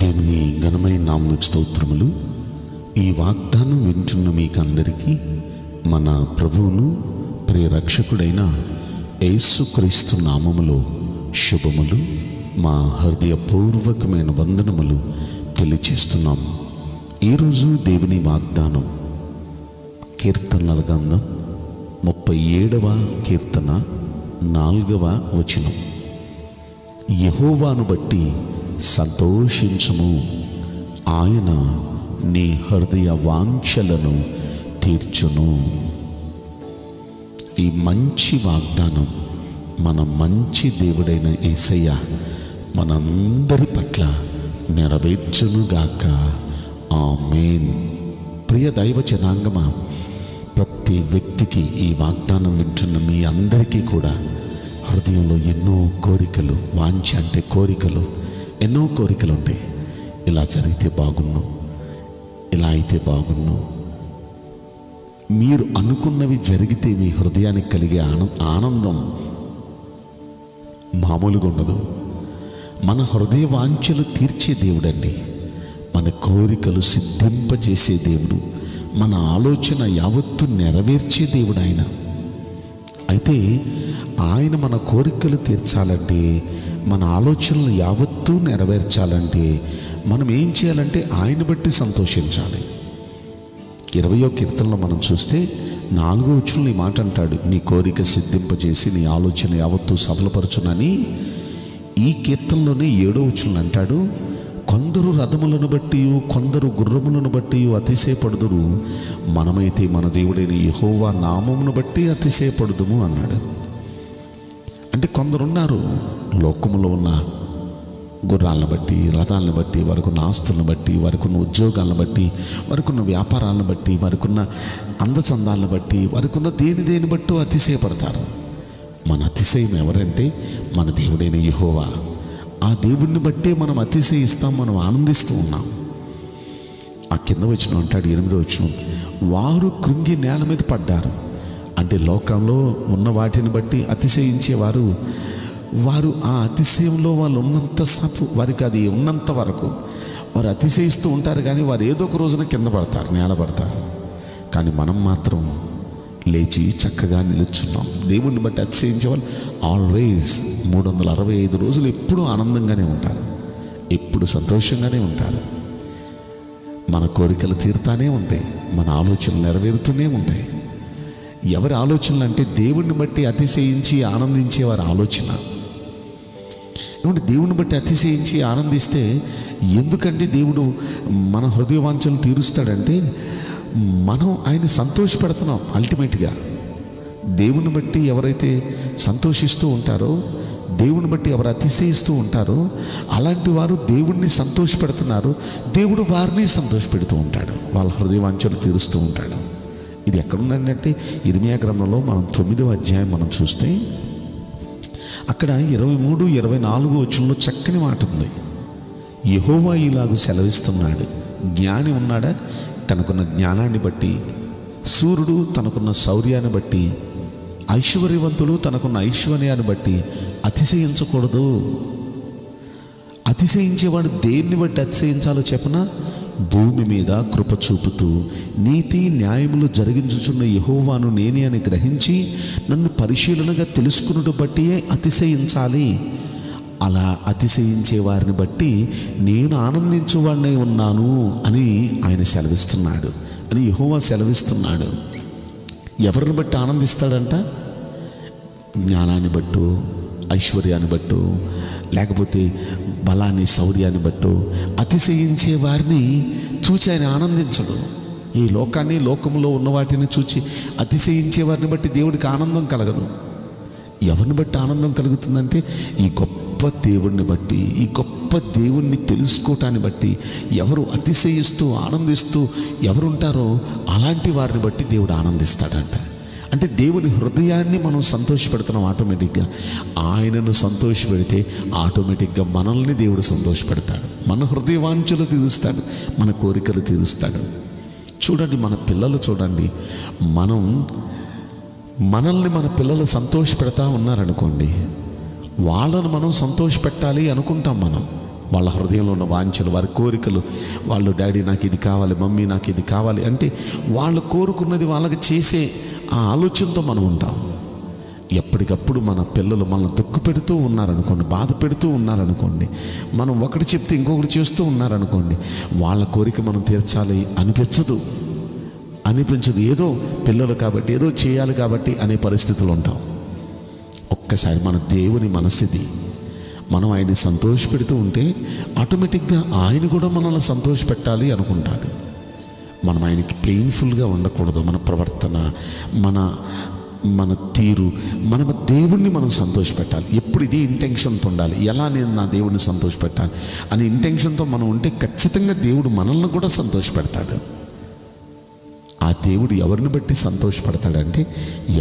దేవుని ఘనమైన నామమునకు స్తోత్రములు. ఈ వాగ్దానం వింటున్న మీకందరికీ మన ప్రభువును ప్రియ రక్షకుడైన యేసుక్రీస్తు నామములో శుభములు, మా హృదయపూర్వకమైన వందనములు తెలియచేస్తున్నాం. ఈరోజు దేవుని వాగ్దానం కీర్తనల గ్రంథం 37వ కీర్తన 4వ వచనం. యెహోవాను బట్టి సంతోషించుము, ఆయన నీ హృదయ వాంఛలను తీర్చును. ఈ మంచి వాగ్దానం మన మంచి దేవుడైన యేసయ్య మనందరి పట్ల నెరవేర్చునుగాక. ఆమేన్. ప్రియ దైవ జనాంగమా, ప్రతి వ్యక్తికి ఈ వాగ్దానం వింటున్న మీ అందరికీ కూడా హృదయంలో ఎన్నో కోరికలు, వాంఛ అంటే కోరికలు, ఎన్నో కోరికలు ఉంటాయి. ఇలా జరిగితే బాగున్ను, ఇలా అయితే బాగున్ను. మీరు అనుకున్నవి జరిగితే మీ హృదయానికి కలిగే ఆనందం మామూలుగా ఉండదు. మన హృదయ వాంఛలు తీర్చే దేవుడండి, మన కోరికలు సిద్ధింపజేసే దేవుడు, మన ఆలోచన యావత్తు నెరవేర్చే దేవుడు ఆయన. అయితే ఆయన మన కోరికలు తీర్చాలంటే, మన ఆలోచనలు యావత్తూ నెరవేర్చాలంటే మనం ఏం చేయాలంటే ఆయన బట్టి సంతోషించాలి. 20వ కీర్తనలో మనం చూస్తే 4వ వచనంలో ఈ మాట అంటాడు, నీ కోరిక సిద్ధింపజేసి నీ ఆలోచన యావత్తూ సఫలపరచునని. ఈ కీర్తనలోనే 7వ వచనంలో అంటాడు, కొందరు రథములను బట్టి కొందరు గుర్రములను బట్టి అతిశయపడుదురు, మనమైతే మన దేవుడైన యెహోవా నామమును బట్టి అతిశయపడుదుము అన్నాడు. అంటే కొందరున్నారు లోకములో ఉన్న గుర్రాలను బట్టి, రథాలను బట్టి, వారికున్న ఆస్తులను బట్టి, వారికున్న ఉద్యోగాలను బట్టి, వారికున్న వ్యాపారాలను బట్టి, వారికున్న అందచందాలను బట్టి, వారికున్న దేని బట్టి అతిశయపడతారు. మన అతిశయం ఎవరంటే మన దేవుడైన యెహోవా. ఆ దేవుడిని బట్టే మనం అతిశయిస్తాం, మనం ఆనందిస్తూ ఉన్నాం. ఆ కింద వచనం అంటాడు, 8వ వచనం, వారు కృంగి నేల మీద పడ్డారు. అంటే లోకంలో ఉన్న వాటిని బట్టి అతిశయించేవారు, వారు ఆ అతిశయంలో వాళ్ళు ఉన్నంత సేపు, వారికి అది ఉన్నంత వరకు వారు అతిశయిస్తూ ఉంటారు. కానీ వారు ఏదో ఒక రోజున కింద పడతారు, నేల పడతారు. కానీ మనం మాత్రం లేచి చక్కగా నిలుచున్నాం. దేవుణ్ణి బట్టి అతిశయించే వాళ్ళు ఆల్వేస్ 365 రోజులు ఎప్పుడూ ఆనందంగానే ఉంటారు, ఎప్పుడు సంతోషంగానే ఉంటారు. మన కోరికలు తీరుతానే ఉంటాయి, మన ఆలోచనలు నెరవేరుతూనే ఉంటాయి. ఎవరి ఆలోచనలు అంటే దేవుణ్ణి బట్టి అతిశయించి ఆనందించే వారి ఆలోచన. ఏమంటే దేవుని బట్టి అతిశయించి ఆనందిస్తే ఎందుకంటే దేవుడు మన హృదయ వాంఛలు తీరుస్తాడంటే మనం ఆయన సంతోషపెడుతున్నాం. అల్టిమేట్గా దేవుని బట్టి ఎవరైతే సంతోషిస్తూ ఉంటారో, దేవుని బట్టి ఎవరు అతిశయిస్తూ ఉంటారో అలాంటి వారు దేవుణ్ణి సంతోషపెడుతున్నారు, దేవుడు వారిని సంతోషపెడుతూ ఉంటాడు, వాళ్ళ హృదయ వాంఛలు తీరుస్తూ ఉంటాడు. ఇది ఎక్కడుందంటే ఇర్మియా గ్రంథంలో మనం 9వ అధ్యాయం మనం చూస్తే అక్కడ 23, 24 వచనంలో చక్కని మాట ఉంది. యెహోవా ఇలాగ సెలవిస్తున్నాడు, జ్ఞాని ఉన్నాడా తనకున్న జ్ఞానాన్ని బట్టి, సూర్యుడు తనకున్న శౌర్యాన్ని బట్టి, ఐశ్వర్యవంతుడు తనకున్న ఐశ్వర్యాన్ని బట్టి అతిశయించకూడదు. అతిశయించేవాడు దేన్ని బట్టి అతిశయించాలో చెప్పనా? భూమి మీద కృప చూపుతూ నీతి న్యాయములు జరిగించుచున్న యెహోవాను నేనే అని గ్రహించి నన్ను పరిశీలనగా తెలుసుకున్నట్టు బట్టి అతిశయించాలి. అలా అతిశయించే వారిని బట్టి నేను ఆనందించువాడినై ఉన్నాను అని ఆయన సెలవిస్తున్నాడు, అని యెహోవా సెలవిస్తున్నాడు. ఎవరిని బట్టి ఆనందిస్తాడంట? జ్ఞానాన్ని బట్టు, ఐశ్వర్యాన్ని బట్టు, లేకపోతే బలాన్ని శౌర్యాన్ని బట్టు అతిశయించే వారిని చూచి ఆయన ఆనందించడు. ఈ లోకాన్ని, లోకంలో ఉన్న వాటిని చూచి అతిశయించే వారిని బట్టి దేవుడికి ఆనందం కలగదు. ఎవరిని బట్టి ఆనందం కలుగుతుందంటే ఈ గొప్ప దేవుణ్ణి బట్టి, ఈ గొప్ప దేవుణ్ణి తెలుసుకోవటాన్ని బట్టి ఎవరు అతిశయిస్తూ ఆనందిస్తూ ఎవరుంటారో అలాంటి వారిని బట్టి దేవుడు ఆనందిస్తాడంట. అంటే దేవుని హృదయాన్ని మనం సంతోషపెడుతున్నాం. ఆటోమేటిక్గా ఆయనను సంతోషపెడితే ఆటోమేటిక్గా మనల్ని దేవుడు సంతోషపెడతాడు, మన హృదయ వాంఛలు తీరుస్తాడు, మన కోరికలు తీరుస్తాడు. చూడండి, మన పిల్లలు చూడండి, మనల్ని మన పిల్లలు సంతోషపెడతా ఉన్నారనుకోండి, వాళ్ళను మనం సంతోషపెట్టాలి అనుకుంటాం. వాళ్ళ హృదయంలో ఉన్న వాంఛలు, వారి కోరికలు, వాళ్ళు డాడీ నాకు ఇది కావాలి, మమ్మీ నాకు ఇది కావాలి అంటే వాళ్ళు కోరుకున్నది వాళ్ళకి చేసే ఆ ఆలోచనతో మనం ఉంటాం. ఎప్పటికప్పుడు మన పిల్లలు మనల్ని తొక్కు పెడుతూ ఉన్నారనుకోండి, బాధ పెడుతూ ఉన్నారనుకోండి, మనం ఒకటి చెప్తే ఇంకొకటి చేస్తూ ఉన్నారనుకోండి, వాళ్ళ కోరిక మనం తీర్చాలి అనిపించదు. ఏదో పిల్లలు కాబట్టి, ఏదో చేయాలి కాబట్టి అనే పరిస్థితులు ఉంటాం. ఒక్కసారి మన దేవుని మనస్థితి, మనం ఆయన్ని సంతోషపెడుతూ ఉంటే ఆటోమేటిక్గా ఆయన కూడా మనల్ని సంతోషపెట్టాలి అనుకుంటాడు. మనం ఆయనకి పెయిన్ఫుల్గా ఉండకూడదు. మన ప్రవర్తన, మన తీరు, మన దేవుణ్ణి మనం సంతోషపెట్టాలి. ఎప్పుడు ఇదే ఇంటెన్షన్తో ఉండాలి. ఎలా నేను నా దేవుడిని సంతోషపెట్టాలి అనే ఇంటెన్షన్తో మనం ఉంటే ఖచ్చితంగా దేవుడు మనల్ని కూడా సంతోషపెడతాడు. ఆ దేవుడు ఎవరిని బట్టి సంతోషపడతాడంటే,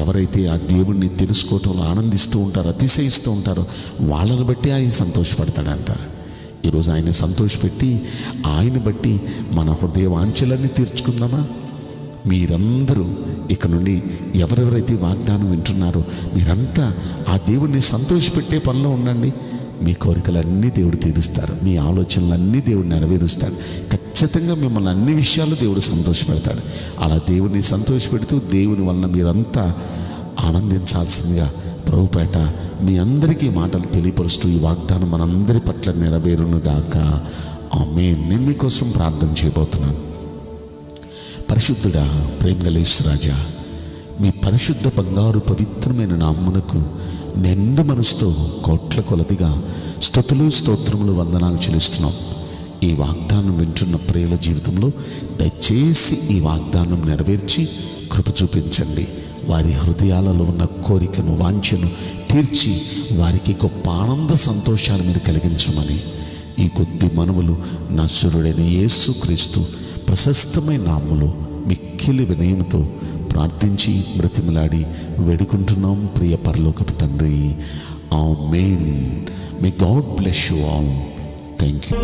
ఎవరైతే ఆ దేవుడిని తెలుసుకోవటంలో ఆనందిస్తూ ఉంటారో, అతిశయిస్తూ ఉంటారో వాళ్ళని బట్టి ఆయన సంతోషపడతాడంట. ఈరోజు ఆయన సంతోషపెట్టి ఆయన బట్టి మన హృదయ వాంఛలన్నీ తీర్చుకుందామా? మీరందరూ ఇక నుండి ఎవరెవరైతే వాగ్దానం వింటున్నారో మీరంతా ఆ దేవుడిని సంతోషపెట్టే పనిలో ఉండండి. మీ కోరికలన్నీ దేవుడు తీరుస్తారు, మీ ఆలోచనలన్నీ దేవుడు నెరవేరుస్తాడు. ఖచ్చితంగా మిమ్మల్ని అన్ని విషయాలు దేవుడు సంతోషపెడతాడు. అలా దేవుడిని సంతోషపెడుతూ దేవుని వలన మీరంతా ఆనందించాల్సిందిగా ప్రభుపేట మీ అందరికీ మాటలు తెలియపరుస్తూ ఈ వాగ్దానం మనందరి పట్ల నెరవేరునుగాక. ఆమేన్. నేను మీకోసం ప్రార్థన చేయబోతున్నాను. పరిశుద్ధుడా, ప్రేమగల యేసురాజా, మీ పరిశుద్ధ బంగారు పవిత్రమైన నామమునకు నిండు మనసుతో కోట్ల కొలదిగా స్తుతులు, స్తోత్రములు, వందనాలు చెల్లిస్తున్నాం. ఈ వాగ్దానం వింటున్న ప్రియుల జీవితంలో దయచేసి ఈ వాగ్దానం నెరవేర్చి కృప చూపించండి. వారి హృదయాలలో ఉన్న కోరికను, వాంఛను తీర్చి వారికి గొప్ప ఆనంద సంతోషాలు మీరు కలిగించమని ఈ కొద్ది మనవులు నజరుడైన యేసుక్రీస్తు ప్రశస్తమైన నామములో మిక్కిలి వినయముతో ప్రార్థించి బ్రతిమలాడి వేడుకుంటున్నాం ప్రియ పరలోకపు తండ్రి. ఆమేన్. May God bless you all. Thank you.